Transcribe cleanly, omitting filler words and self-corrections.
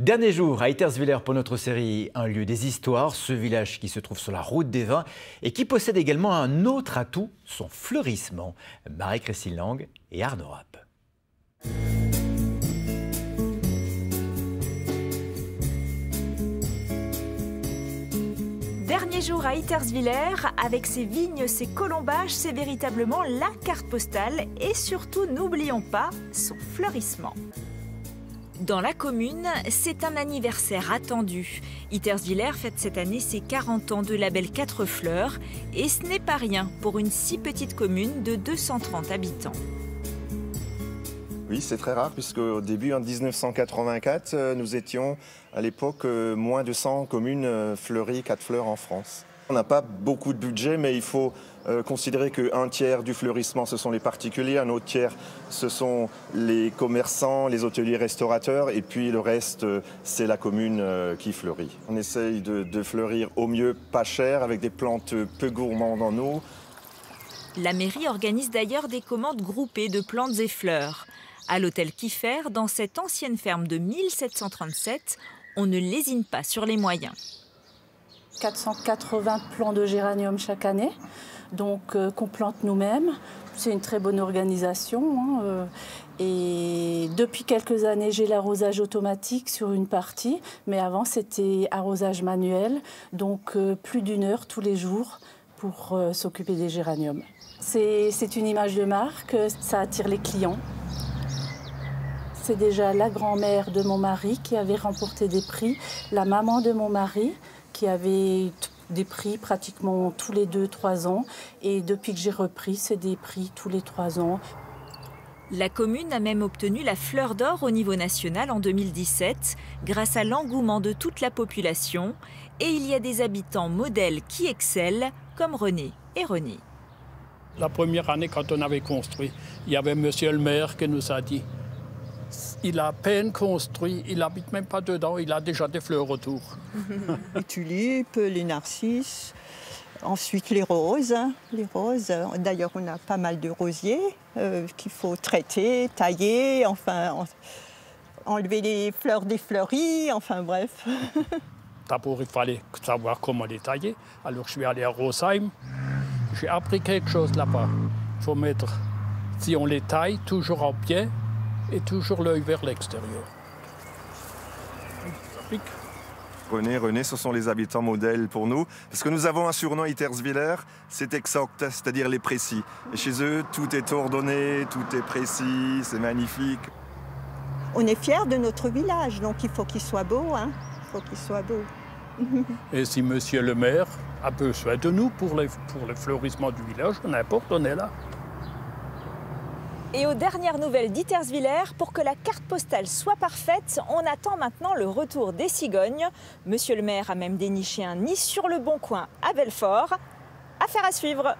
Dernier jour à Eiterswiller pour notre série Un lieu des histoires, ce village qui se trouve sur la route des vins et qui possède également un autre atout, son fleurissement. Marie-Christine Lang et Arnaud Rapp. Dernier jour à Eiterswiller, avec ses vignes, ses colombages, c'est véritablement la carte postale et surtout, n'oublions pas, son fleurissement. Dans la commune, c'est un anniversaire attendu. Eiterswiller fête cette année ses 40 ans de label 4 fleurs et ce n'est pas rien pour une si petite commune de 230 habitants. Oui, c'est très rare puisque au début, en 1984, nous étions à l'époque moins de 100 communes fleuries, 4 fleurs en France. On n'a pas beaucoup de budget, mais il faut considérer qu'un tiers du fleurissement, ce sont les particuliers, un autre tiers, ce sont les commerçants, les hôteliers, restaurateurs, et puis le reste, c'est la commune qui fleurit. On essaye de fleurir au mieux pas cher, avec des plantes peu gourmandes en eau. La mairie organise d'ailleurs des commandes groupées de plantes et fleurs. À l'hôtel Kiefer, dans cette ancienne ferme de 1737, on ne lésine pas sur les moyens. 480 plants de géranium chaque année, donc qu'on plante nous-mêmes. C'est une très bonne organisation. Et depuis quelques années, j'ai l'arrosage automatique sur une partie, mais avant c'était arrosage manuel, donc plus d'1 heure tous les jours pour s'occuper des géraniums. C'est une image de marque, ça attire les clients. C'est déjà la grand-mère de mon mari qui avait remporté des prix, la maman de mon mari qui avait des prix pratiquement tous les 2-3 ans. Et depuis que j'ai repris, c'est des prix tous les 3 ans. La commune a même obtenu la fleur d'or au niveau national en 2017 grâce à l'engouement de toute la population. Et il y a des habitants modèles qui excellent comme René et René. La première année, quand on avait construit, il y avait monsieur le maire qui nous a dit il a à peine construit, il n'habite même pas dedans, il a déjà des fleurs autour. Les tulipes, les narcisses, ensuite les roses. D'ailleurs, on a pas mal de rosiers qu'il faut traiter, tailler, enfin enlever les fleurs des fleuries, enfin bref. D'abord, il fallait savoir comment les tailler. Alors je suis allé à Rosheim. J'ai appris quelque chose là-bas. Il faut mettre, si on les taille, toujours en pied et toujours l'œil vers l'extérieur. Ça pique. René, ce sont les habitants modèles pour nous. Parce que nous avons un surnom à Eiterswiller, c'est exact, c'est-à-dire les précis. Et chez eux, tout est ordonné, tout est précis, c'est magnifique. On est fiers de notre village, donc il faut qu'il soit beau. Il faut qu'il soit beau. Et si monsieur le maire a besoin de nous pour le fleurissement du village, n'importe, on est là. Et aux dernières nouvelles d'Eiterswiller, pour que la carte postale soit parfaite, on attend maintenant le retour des cigognes. Monsieur le maire a même déniché un nid sur le Bon Coin à Belfort. Affaire à suivre.